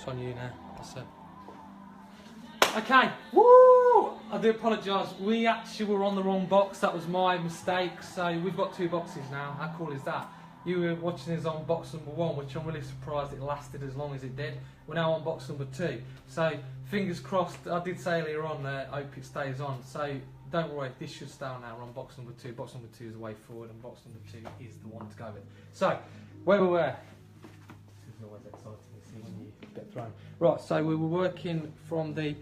It's on you now. That's it. Okay. Woo! I do apologise. We actually were on the wrong box. That was my mistake. So we've got 2 boxes now. How cool is that? You were watching us on box number 1, which I'm really surprised it lasted as long as it did. We're now on box number 2. So fingers crossed. I did say earlier on, I hope it stays on. So don't worry, this should stay on now. We're on box number 2. Box number 2 is the way forward, and box number 2 is the one to go with. So where we were. This is always exciting to see when you get thrown. Right. So we were working from the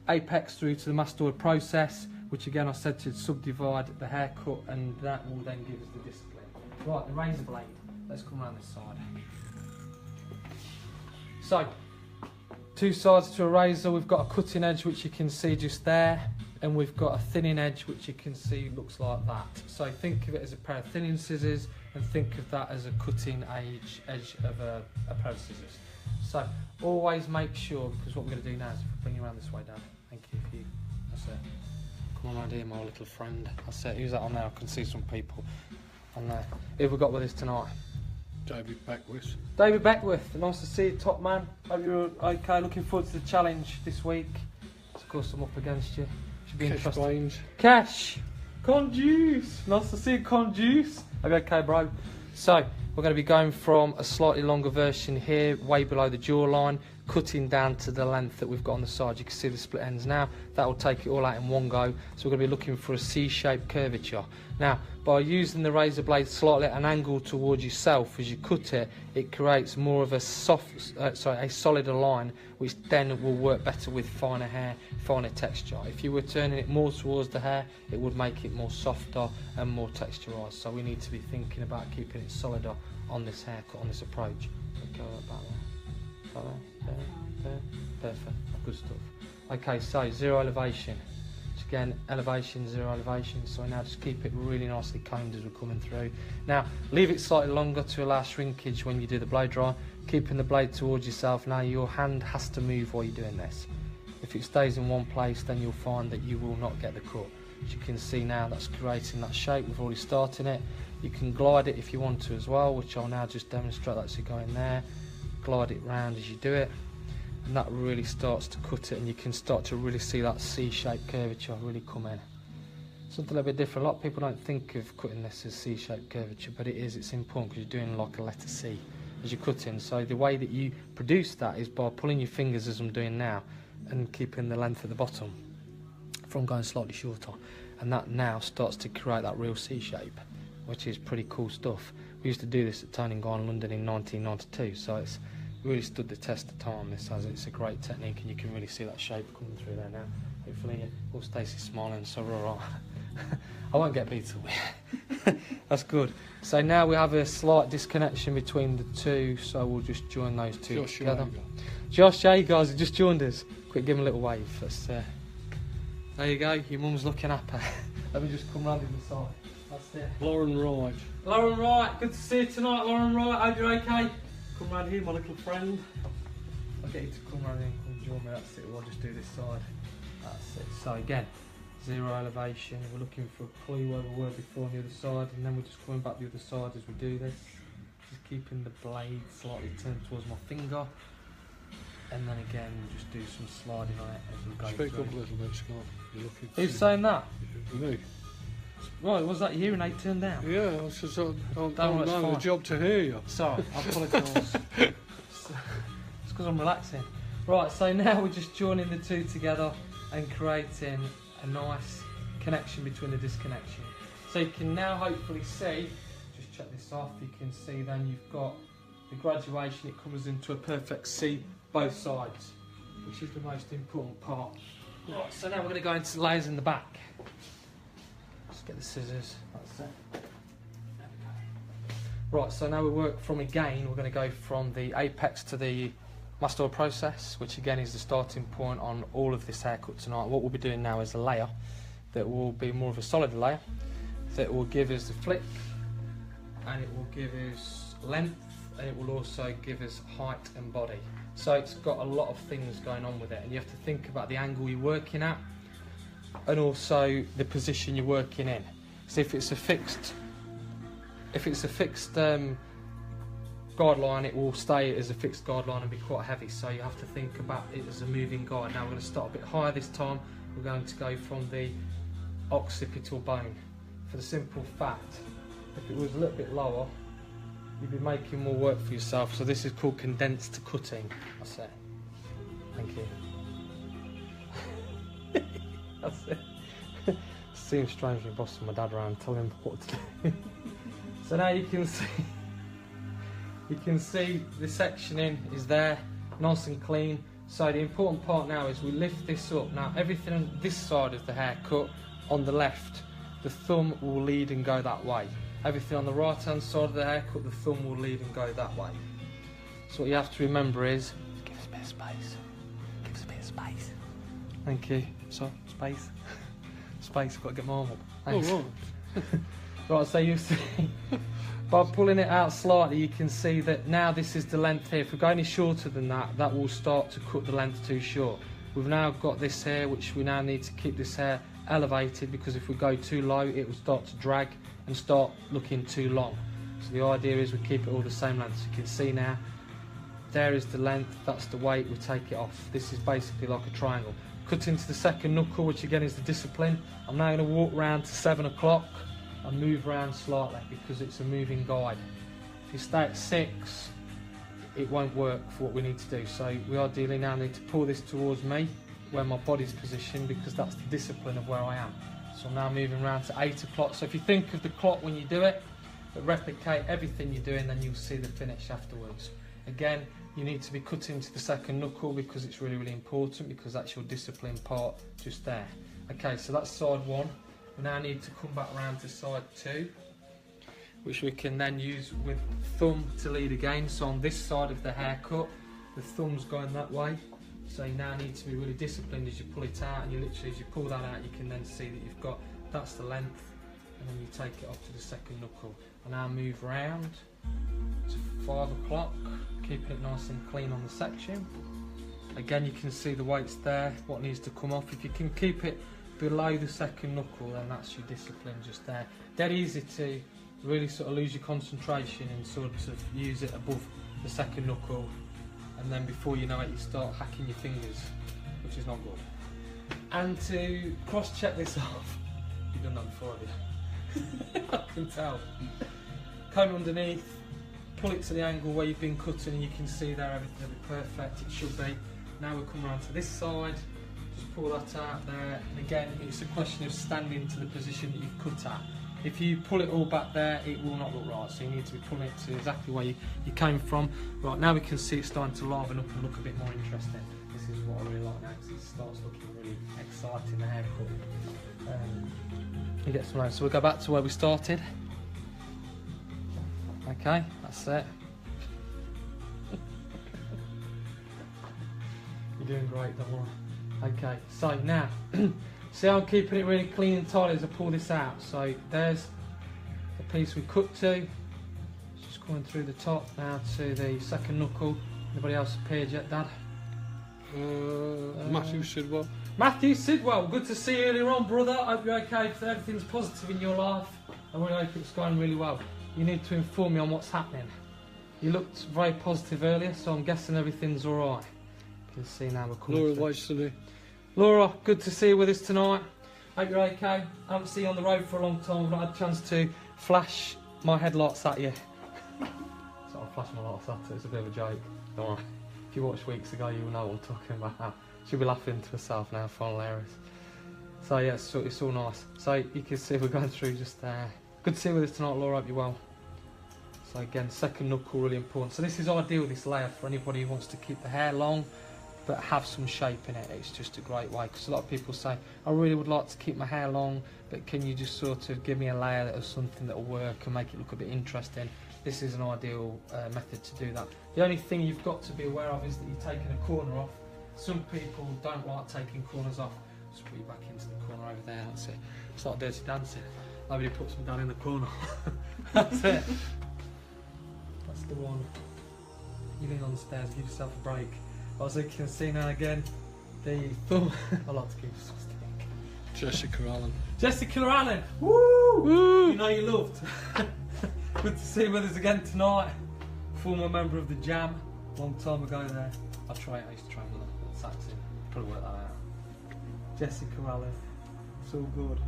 apex through to the mastoid process, which again I said to subdivide the haircut, and that will then give us the discipline. Right, the razor blade. Let's come around this side. So, 2 sides to a razor. We've got a cutting edge, which you can see just there, and we've got a thinning edge, which you can see looks like that. So think of it as a pair of thinning scissors, and think of that as a cutting edge of a pair of scissors. So always make sure, because what we're going to do now is bring you around this way, Dad. Thank you. That's it. Come on around here, my little friend. That's it. Who's that on there? I can see some people on there. Who have we got with us tonight? David Beckwith. David Beckwith. Nice to see you, top man. Hope you're okay. Looking forward to the challenge this week. Of course, I'm up against you. Should be interesting. Baines. Cash. Conduce. Nice to see you, Conduce. Okay, bro. So we're going to be going from a slightly longer version here, way below the jawline, cutting down to the length that we've got on the side. You can see the split ends now. That will take it all out in one go. So we're going to be looking for a C-shaped curvature. Now, by using the razor blade slightly at an angle towards yourself as you cut it, it creates more of a a solider line, which then will work better with finer hair, finer texture. If you were turning it more towards the hair, it would make it more softer and more texturised. So we need to be thinking about keeping it solider on this haircut, on this approach. So go about there. Perfect. Good stuff. Okay, so 0 elevation. Again, elevation, 0 elevation. So now just keep it really nicely combed as we're coming through. Now leave it slightly longer to allow shrinkage when you do the blade dry. Keeping the blade towards yourself. Now your hand has to move while you're doing this. If it stays in one place, then you'll find that you will not get the cut. As you can see now, that's creating that shape. We've already started it. You can glide it if you want to as well, which I'll now just demonstrate. That's going there. Glide it round as you do it. And that really starts to cut it, and you can start to really see that C-shaped curvature really come in. Something a little bit different. A lot of people don't think of cutting this as C-shaped curvature, but it is. It's important because you're doing like a letter C as you're cutting. So the way that you produce that is by pulling your fingers as I'm doing now and keeping the length at the bottom from going slightly shorter. And that now starts to create that real C shape, which is pretty cool stuff. We used to do this at Tony & Guy in London in 1992, so it's really stood the test of time. This has. It's a great technique, and you can really see that shape coming through there now. Hopefully, all Stacey's smiling, so we're all right. I won't get beat up. That's good. So now we have a slight disconnection between the two, so we'll just join those two together. Josh, hey guys, you just joined us. Quick, give him a little wave. That's, there you go. Your mum's looking happy. Let me just come round to the side. That's it. Lauren Wright. Lauren Wright, good to see you tonight, Lauren Wright. Hope you're okay. Come round here, my little friend. I'll get you to come round here and come join me. That's it. We'll just do this side. That's it. So again, 0 elevation. We're looking for a clue where we were before on the other side, and then we're just coming back the other side as we do this. Just keeping the blade slightly turned towards my finger, and then again we'll just do some sliding on it as we go Speak through. up a little bit, Scott. You're looking. Who's saying that? Me. Right, was that your hearing aid turned down? Yeah, I was just on fine. the job to hear you. Sorry, I apologise. It's because I'm relaxing. Right, so now we're just joining the two together and creating a nice connection between the disconnection. So you can now hopefully see, just check this off, you can see then you've got the graduation, it comes into a perfect C both sides, which is the most important part. Right, so now we're going to go into layers in the back. Just get the scissors, that's it. There we go. Right, so now we work from again, we're going to go from the apex to the mastoid process, which again is the starting point on all of this haircut tonight. What we'll be doing now is a layer that will be more of a solid layer that will give us the flick, and it will give us length, and it will also give us height and body. So it's got a lot of things going on with it, and you have to think about the angle you're working at and also the position you're working in. So if it's a fixed guideline, it will stay as a fixed guideline and be quite heavy, so you have to think about it as a moving guide. Now we're going to start a bit higher this time. We're going to go from the occipital bone, for the simple fact, if it was a little bit lower, you'd be making more work for yourself. So this is called condensed cutting. That's it. Thank you. That's it. Seems strange when bossing my dad around telling him what to do. So now you can see the sectioning is there, nice and clean. So the important part now is we lift this up. Now everything on this side of the haircut, on the left, the thumb will lead and go that way. Everything on the right hand side of the haircut, the thumb will lead and go that way. So what you have to remember is, give us a bit of space. Give us a bit of space. Thank you. So, space. Space, I've got to get my arm up. Thanks. Oh, right. Right, so you see, by pulling it out slightly, you can see that now this is the length here. If we go any shorter than that, that will start to cut the length too short. We've now got this hair, which we now need to keep this hair elevated, because if we go too low, it will start to drag and start looking too long. So the idea is we keep it all the same length. So you can see now, there is the length, that's the weight, we take it off. This is basically like a triangle. Cut into the second knuckle, which again is the discipline. I'm now going to walk round to 7 o'clock and move around slightly because it's a moving guide. If you stay at 6, it won't work for what we need to do. So we ideally now need to pull this towards me, where my body's positioned, because that's the discipline of where I am. So I'm now moving around to 8 o'clock. So if you think of the clock when you do it, but replicate everything you're doing, then you'll see the finish afterwards. Again, you need to be cutting to the second knuckle because it's really, really important, because that's your discipline part just there. Okay, so that's side 1. We now need to come back around to side 2, which we can then use with thumb to lead again. So on this side of the haircut, the thumb's going that way. So you now need to be really disciplined as you pull it out, and you literally, as you pull that out, you can then see that you've got, that's the length, and then you take it off to the second knuckle. And now move round to 5 o'clock, keeping it nice and clean on the section. Again, you can see the weight's there, what needs to come off. If you can keep it below the second knuckle, then that's your discipline just there. Dead easy to really sort of lose your concentration and sort of use it above the second knuckle, and then before you know it, you start hacking your fingers, which is not good. And to cross-check this off, you've done that before, have you? I can tell. Comb underneath, pull it to the angle where you've been cutting, and you can see there everything will be perfect, it should be. Now we'll come around to this side, just pull that out there, and again, it's a question of standing to the position that you've cut at. If you pull it all back there, it will not look right, so you need to be pulling it to exactly where you came from. Right, now we can see it starting to liven up and look a bit more interesting. This is what I really like now, because it starts looking really exciting, the haircut. You get some, so we'll go back to where we started. Okay, that's it. You're doing great, don't worry. Okay, so now, see how I'm keeping it really clean and tidy as I pull this out. So there's the piece we cut to. It's just coming through the top now to the second knuckle. Anybody else appeared yet, Dad? Matthew Sidwell. Matthew Sidwell, good to see you earlier on, brother. I hope you're okay, if everything's positive in your life. I really hope it's going really well. You need to inform me on what's happening. You looked very positive earlier, so I'm guessing everything's alright. You can see now we're coming Laura through. Weissany. Laura, good to see you with us tonight. Hope you're okay. I haven't seen you on the road for a long time. I've not had a chance to flash my headlights at you. So I'll flash my lights at her. It's a bit of a joke. Don't worry. If you watched weeks ago, you will know what I'm talking about. She'll be laughing to herself now, fun hilarious. So yeah, so it's all nice. So you can see we're going through just there. Good to see you with us tonight, Laura. Hope you're well. So again, second knuckle really important. So this is ideal, this layer, for anybody who wants to keep the hair long but have some shape in it. It's just a great way, because a lot of people say, I really would like to keep my hair long, but can you just sort of give me a layer of something that will work and make it look a bit interesting? This is an ideal method to do that. The only thing you've got to be aware of is that you're taking a corner off. Some people don't like taking corners off. Just put you back into the corner over there, that's it. It's like Dirty Dancing. Nobody puts them down in the corner. That's it. That's the one. You lean on the stairs, give yourself a break. As you can see now again, the thumb. I like to keep it stick. Jessica Allen. Jessica Allen! Woo! Woo! You know you loved. Good to see you with us again tonight. Former member of the Jam, long time ago there. I used to train with her at Saxon. Probably work that out. Jessica Allen, it's all good.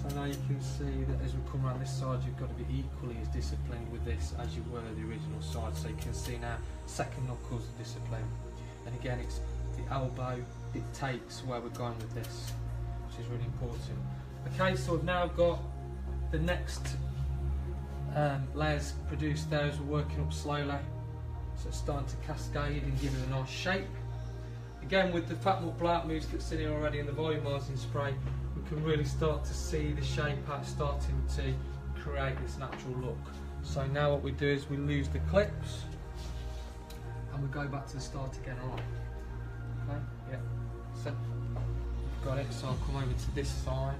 So now you can see that as we come around this side, you've got to be equally as disciplined with this as you were the original side. So you can see now, second knuckles are discipline. And again, it's the elbow dictates where we're going with this, which is really important. Okay, so we've now got the next layers produced there as we're working up slowly. So it's starting to cascade and give it a nice shape. Again, with the fat nut blowout mousse that's in here already in the volumizing spray, we can really start to see the shape out starting to create this natural look. So now what we do is we lose the clips and we go back to the start again, alright? Okay, yeah, so got it, so I'll come over to this side.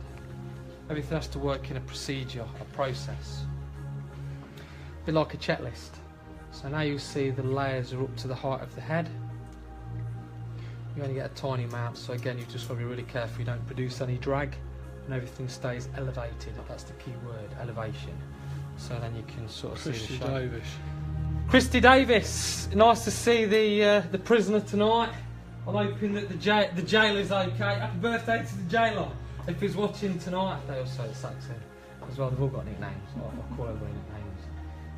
Everything has to work in a procedure, a process. A bit like a checklist. So now you see the layers are up to the height of the head. You only get a tiny amount, so again you've just got to be really careful you don't produce any drag and everything stays elevated. That's the key word, elevation. So then you can sort of see the shape. Christy Davis. Christy Davis, nice to see the prisoner tonight. I'm hoping that the jailer's okay. Happy birthday to the jailer. If he's watching tonight, they also at Saxon as well. They've all got nicknames. I'll call everybody nicknames.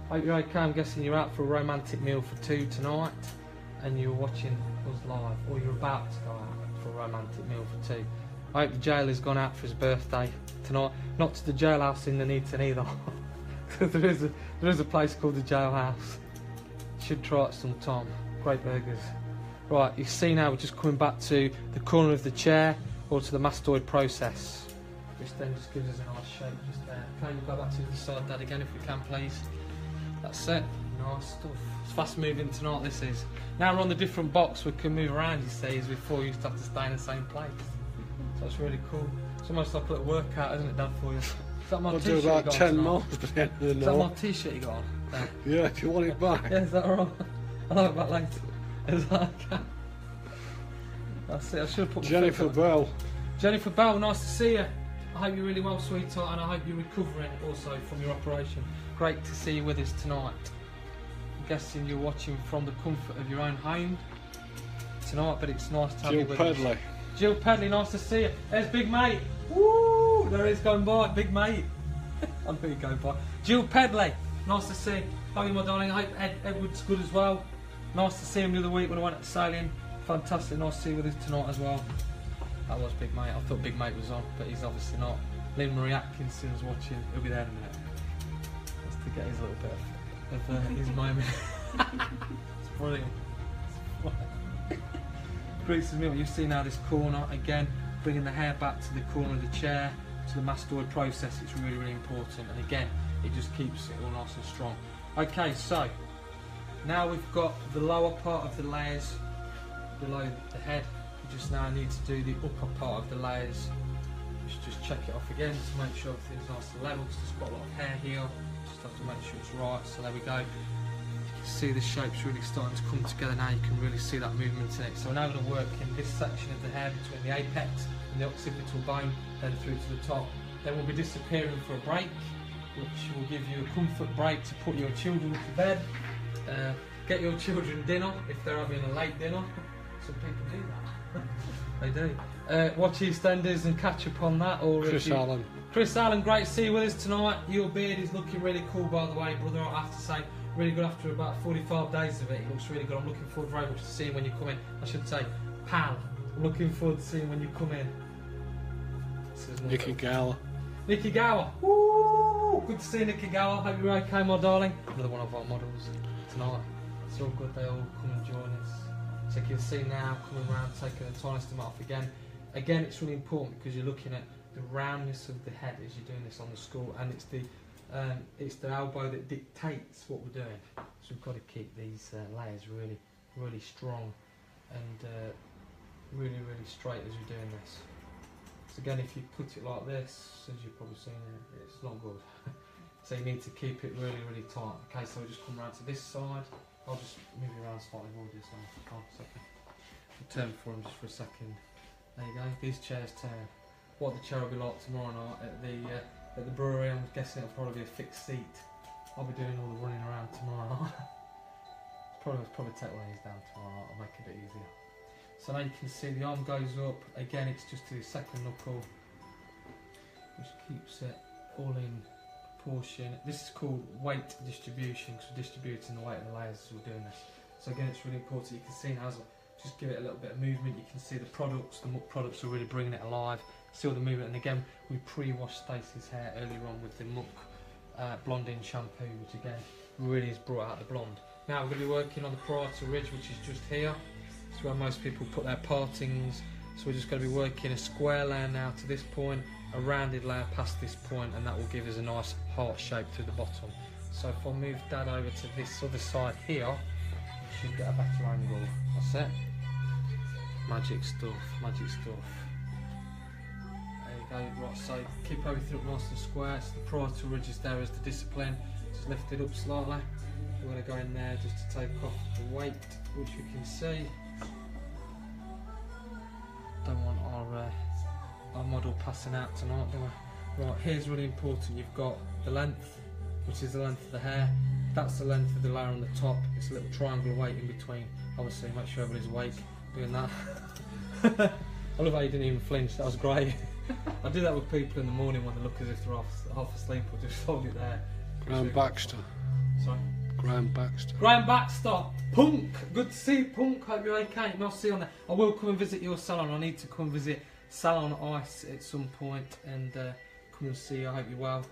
Hope you're okay. I'm guessing you're out for a romantic meal for two tonight, and you're watching us live, or you're about to go out for a romantic meal for two. I hope the jailer's gone out for his birthday tonight. Not to the jailhouse in Nuneaton either. there is a place called the Jailhouse. Should try it sometime. Great burgers. Right, you see now we're just coming back to the corner of the chair or to the mastoid process, which then just gives us a nice shape just there. Okay, we'll go back to the side that again if we can, please. That's it. Nice stuff. It's fast moving tonight, this is. Now we're on the different box, we can move around, you see, as before you used to have to stay in the same place. So it's really cool. It's almost like a little workout, isn't it, Dad, for you? Is that my t-shirt you got on about 10 tonight? miles by the end of the Is that night. my t-shirt you got on? There. Yeah, if you want it back. Yeah, is that alright? I'll have it back later. Is that okay? That's it, I should have put my Jennifer foot Bell. Jennifer Bell, nice to see you. I hope you're really well, sweetheart, and I hope you're recovering also from your operation. Great to see you with us tonight. I'm guessing you're watching from the comfort of your own home tonight, but it's nice to have you Jill with Pedley. us. Jill Pedley, nice to see you. There's Big Mate. Woo! There he's going by, Big Mate. I know you go by. Jill Pedley, nice to see you. How are you, my darling? I hope Edward's good as well. Nice to see him the other week when I went out sailing. Fantastic, nice to see you with us tonight as well. That was Big Mate. I thought Big Mate was on, but he's obviously not. Lynn Marie Atkinson's watching. He'll be there in a minute. Just to get his little bit of his moment. It's brilliant. Greets me what you see now, this corner again, bringing the hair back to the corner of the chair, to the mastoid process. It's really, really important, and again, it just keeps it all nice and strong. Okay, so now we've got the lower part of the layers below the head. We just now need to do the upper part of the layers. Just check it off again to make sure everything's nice and level, because there's quite a lot of hair here. Just have to make sure it's right. So there we go. You can see the shape's really starting to come together now. You can really see that movement in it. So we're now going to work in this section of the hair between the apex and the occipital bone, then through to the top. Then we'll be disappearing for a break, which will give you a comfort break to put your children to bed. Get your children dinner if they're having a late dinner. Some people do that. They do. Watch EastEnders and catch up on that. Or Chris Allen. Chris Allen, great to see you with us tonight. Your beard is looking really cool, by the way, brother. I have to say, really good after about 45 days of it. It looks really good. I'm looking forward very much to seeing when you come in. I should say, pal. I'm looking forward to seeing when you come in. Nikki Gower. Nikki Gower. Woo! Good to see Nikki Gower. Hope you're okay, my darling. Another one of our models tonight. It's all good. They all come and join us. So you can see now, coming around, taking the tiniest amount off again. Again, it's really important because you're looking at the roundness of the head as you're doing this on the skull, and it's the elbow that dictates what we're doing. So we've got to keep these layers really, really strong and really, really straight as you're doing this. So again, if you put it like this, as you've probably seen it, it's not good. So you need to keep it really, really tight. Okay, so we'll just come around to this side. I'll just move you around slightly more this time. Oh, second. I'll turn for him just for a second. There you go. These chairs turn. What the chair will be like tomorrow night at the brewery. I'm guessing it'll probably be a fixed seat. I'll be doing all the running around tomorrow night. probably take one of these down tomorrow. I'll make it a bit easier. So now you can see the arm goes up. Again, it's just to the second knuckle, which keeps it all in proportion. This is called weight distribution, because we're distributing the weight of the layers as we're doing this. So again, it's really important. You can see now, just give it a little bit of movement. You can see the muck products are really bringing it alive. See all the movement. And again, we pre-washed Stacey's hair earlier on with the muck blonding shampoo, which again really has brought out the blonde. Now we're going to be working on the parietal ridge, which is just here. It's where most people put their partings. So we're just going to be working a square layer now to this point, a rounded layer past this point, and that will give us a nice heart shape through the bottom. So if I move that over to this other side here, you should get a better angle. That's it. Magic stuff, magic stuff. There you go. Right, so keep everything up nice and square. So the parietal ridge is there as the discipline. Just lift it up slightly. We're going to go in there just to take off the weight, which we can see. Don't want our model passing out tonight, do we? Right, here's really important. You've got the length, which is the length of the hair. That's the length of the layer on the top. It's a little triangle of weight in between. Obviously, make sure everybody's awake doing that. I love how you didn't even flinch. That was great. I do that with people in the morning when they look as if they're half asleep, or just hold it there. Graham Baxter. Sorry? Graham Baxter. Graham Baxter. Punk. Good to see you, Punk. Hope you're okay. I'll see you on there. I will come and visit your salon. I need to come and visit Salon Ice at some point and come and see you. I hope you're well.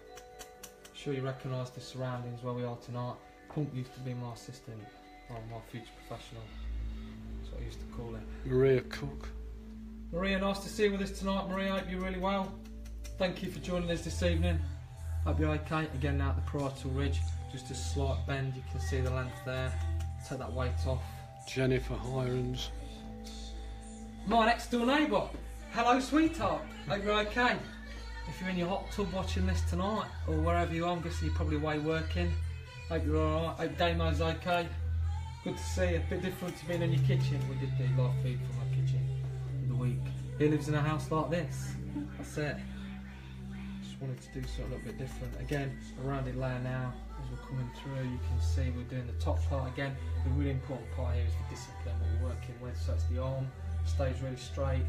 I'm sure you recognise the surroundings where we are tonight. Punk used to be my assistant, or my future professional. That's what I used to call it. Maria Cook. Maria, nice to see you with us tonight. Maria, I hope you're really well. Thank you for joining us this evening. Hope you're okay. Again, now at the parietal ridge, just a slight bend. You can see the length there. Take that weight off. Jennifer Hirons. My next door neighbour. Hello, sweetheart. Hope you're okay. If you're in your hot tub watching this tonight, or wherever you are, I'm guessing you're probably away working. Hope you're alright. Hope Damo's okay. Good to see you. A bit different to being in your kitchen. We did the live feed from my kitchen for the week. He lives in a house like this. That's it. Just wanted to do something a little bit different. Again, a rounded layer now. As we're coming through, you can see we're doing the top part again. The really important part here is the discipline, what we're working with. So it's the arm, stays really straight.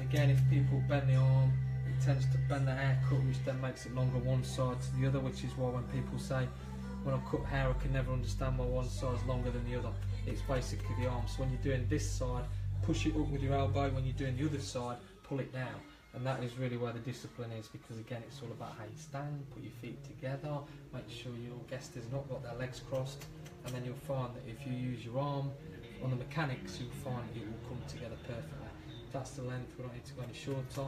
Again, if people bend the arm, it tends to bend the haircut, which then makes it longer one side to the other, which is why when people say, when I cut hair, I can never understand why one side's longer than the other. It's basically the arm. So when you're doing this side, push it up with your elbow. When you're doing the other side, pull it down. And that is really where the discipline is, because again, it's all about how you stand, put your feet together, make sure your guest has not got their legs crossed, and then you'll find that if you use your arm on the mechanics, you'll find it will come together perfectly. That's the length. We don't need to go any shorter.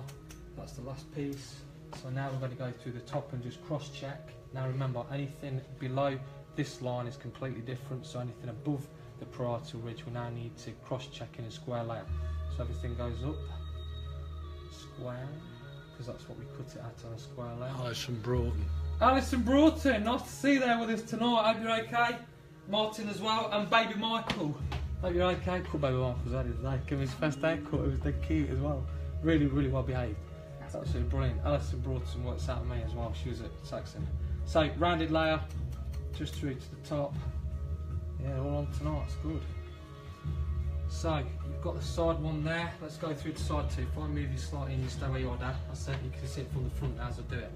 That's the last piece. So now we're going to go through the top and just cross check. Now remember, anything below this line is completely different, so anything above the parietal ridge we now need to cross check in a square layer. So everything goes up, square, because that's what we cut it at on a square layer. Alison Broughton. Alison Broughton, nice to see you there with us tonight. Hope you're okay. Martin as well, and baby Michael. Hope you're okay. Cool, baby Michael's had his day. Give him his first haircut. It was dead cute as well. Really, really well behaved. It's absolutely brilliant. Alison Broughton works out of me as well. She was at Saxon. So rounded layer, just through to the top. Yeah, all on tonight. It's good. So you've got the side one there. Let's go through to side two. If I move you slightly and you stay where you are, Dad, that's it. You can see it from the front as I do it.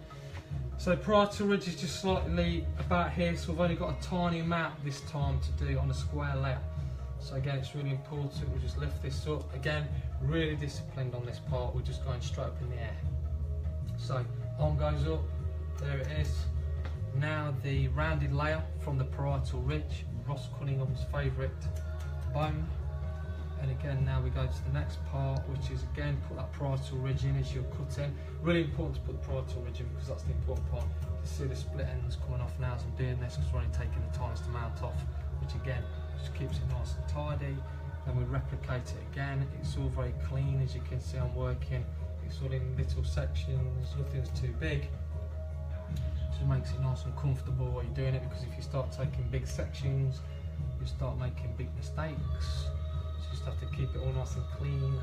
So the parietal ridge is just slightly about here, so we've only got a tiny amount this time to do on a square layer. So again, it's really important. We just lift this up. Again, really disciplined on this part. We're just going straight up in the air. So arm goes up. There it is. Now the rounded layer from the parietal ridge, Ross Cunningham's favourite bone. And again, now we go to the next part, which is again, put that parietal ridge in as you're cutting. Really important to put the parietal ridge in, because that's the important part. You see the split ends coming off now as I'm doing this, because we're only taking the tiniest amount off, which again, just keeps it nice and tidy. Then we replicate it again. It's all very clean, as you can see I'm working. It's all in little sections, nothing's too big. Just makes it nice and comfortable while you're doing it, because if you start taking big sections, you start making big mistakes. Just have to keep it all nice and clean.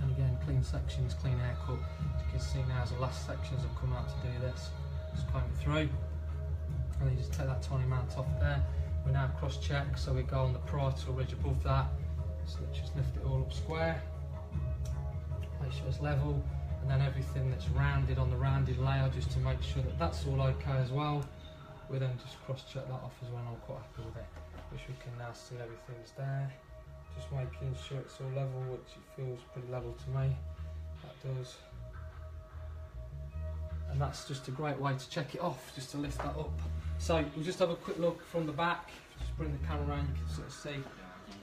And again, clean sections, clean haircut. As you can see now, as the last sections have come out to do this. Just comb it through. And then you just take that tiny amount off there. We now cross check, so we go on the parietal ridge above that. So let's just lift it all up square, make sure it's level, and then everything that's rounded on the rounded layer, just to make sure that that's all okay as well. We then just cross check that off as well, and I'm quite happy with it, which we can now see everything's there. Just making sure it's all level, which it feels pretty level to me. That does. And that's just a great way to check it off, just to lift that up. So we'll just have a quick look from the back. Just bring the camera around, you can sort of see.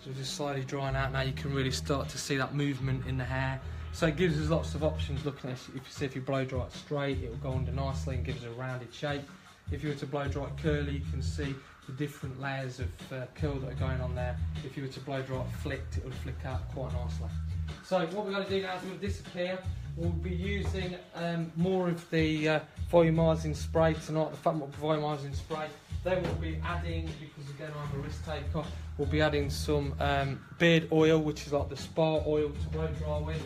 So just slowly drying out now, you can really start to see that movement in the hair. So it gives us lots of options looking at it. If you see, if you blow dry it straight, it will go under nicely and gives us a rounded shape. If you were to blow dry it curly, you can see the different layers of curl that are going on there. If you were to blow dry it flicked, it would flick out quite nicely. So what we're going to do now is we're going to disappear. We'll be using more of the volumizing spray tonight, the Fatmok volumizing spray. Then we'll be adding, because again I'm a risk taker, we'll be adding some beard oil, which is like the spa oil to blow dry with.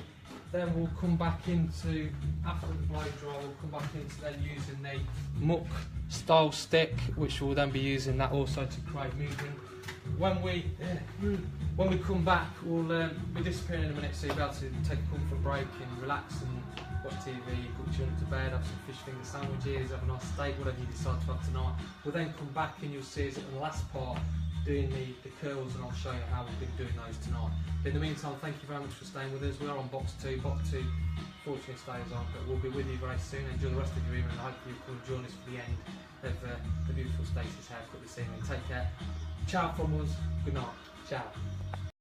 Then we'll come back into, after the blow dry, we'll come back into then using the muck style stick, which we'll then be using that also to create movement. When we come back, we'll be disappearing in a minute, so you'll be able to take a comfort break and relax and watch TV, put children to bed, have some fish finger sandwiches, have a nice steak, whatever you decide to have tonight. We'll then come back and you'll see us at the last part doing the curls, and I'll show you how we've been doing those tonight. In the meantime, thank you very much for staying with us. We are on box 2. Box 2 fortunately stays on, but we'll be with you very soon. Enjoy the rest of your evening, and hopefully you'll come join us for the end of the beautiful Stacey's haircut this evening. Take care. Ciao from us. Good night. Ciao.